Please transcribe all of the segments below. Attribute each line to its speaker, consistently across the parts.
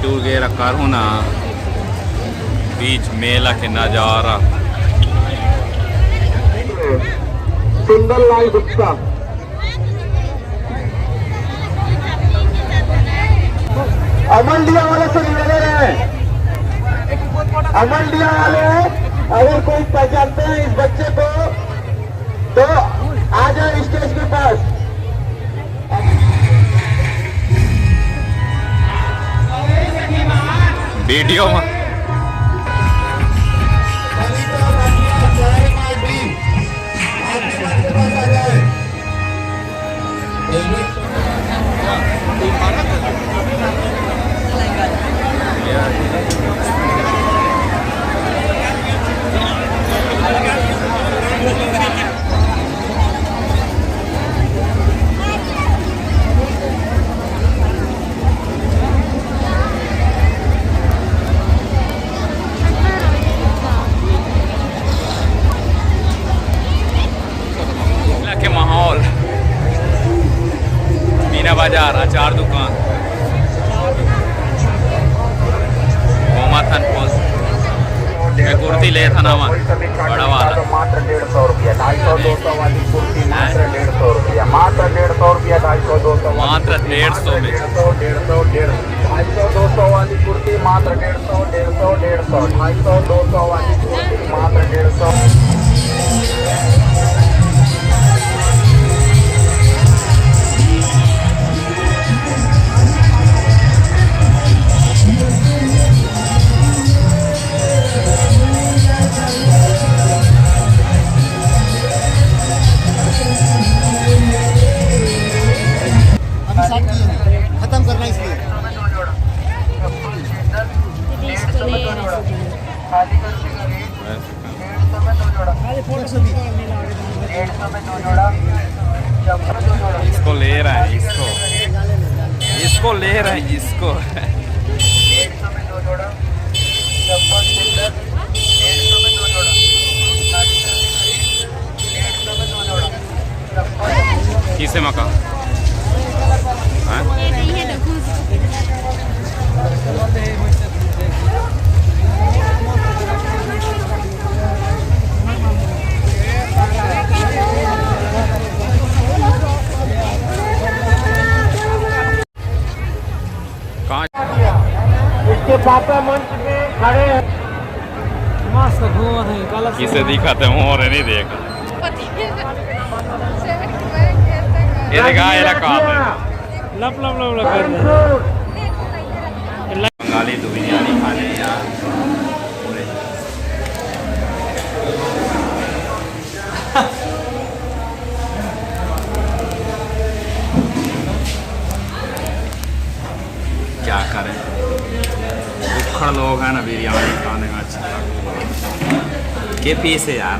Speaker 1: Video वगैरह करूँ ना, बीच मेला के नजारा।
Speaker 2: सिंगल लाइन गुप्ता अमंडिया वाले से निवेदन है, अमंडिया वाले अगर कोई पहचानते हैं इस बच्चे को तो आ जाए स्टेज के पास।
Speaker 1: वीडियो में के माहौल, मीना बाजार, अचार दुकान, गोमाथन पोस्ट। मैं कुर्ती ले था ना बड़ा वाला,
Speaker 2: मात्र 150 रुपया, 250 200 वाली कुर्ती मात्र 150 रुपया, मात्र 150 रुपया, 250 200
Speaker 1: मात्र 150 में।
Speaker 2: 250 200 वाली कुर्ती मात्र 150 150 150, 250 200 वाली कुर्ती मात्र 150।
Speaker 3: खत्म करना इसलिए
Speaker 1: इसको ले रहा है, इसको ले रहा है, इसको।
Speaker 2: 150 में 2 जोड़ा, 150 में 2 जोड़ा, 150 में 2 जोड़ा,
Speaker 1: किसे मका
Speaker 2: इसके पापा मंच पे खड़े हैं।
Speaker 3: मस्त घूम है
Speaker 1: किसे दिखाते हूँ और नहीं देखा। ये देखा, ये रखा है
Speaker 3: लप लप लप लप कर
Speaker 1: बंगाली तो बिरयानी खाने यार। क्या करें, उखड़ लोग हैं ना, बिरयानी खाने में अच्छा लगता है। के पीस है यार,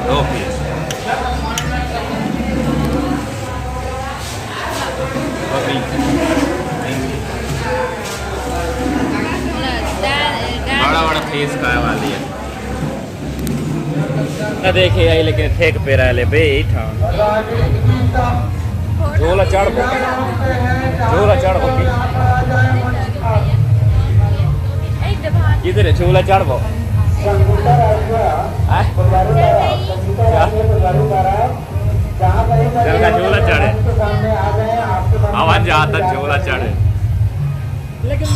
Speaker 1: 2 पीस। बड़ा बड़ा पीस खाए वाली है ना, देखे आई लेकिन ठेक पे रह ले बेटा। झोला चढ़ हो, झोला चढ़ हो किधर है, झोला चढ़ हो चल का झोला चढ़े, आवाज जाता झोला चढ़े।
Speaker 3: लेकिन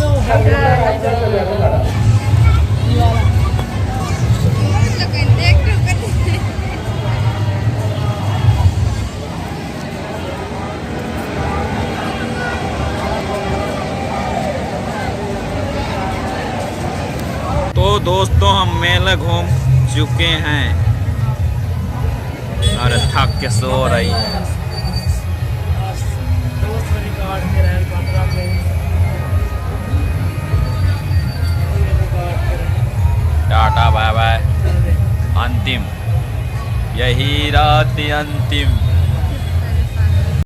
Speaker 1: तो दोस्तों हम मेला घूम चुके हैं और थक के सो रही है। टाटा बाय बाय, अंतिम यही रात अंतिम।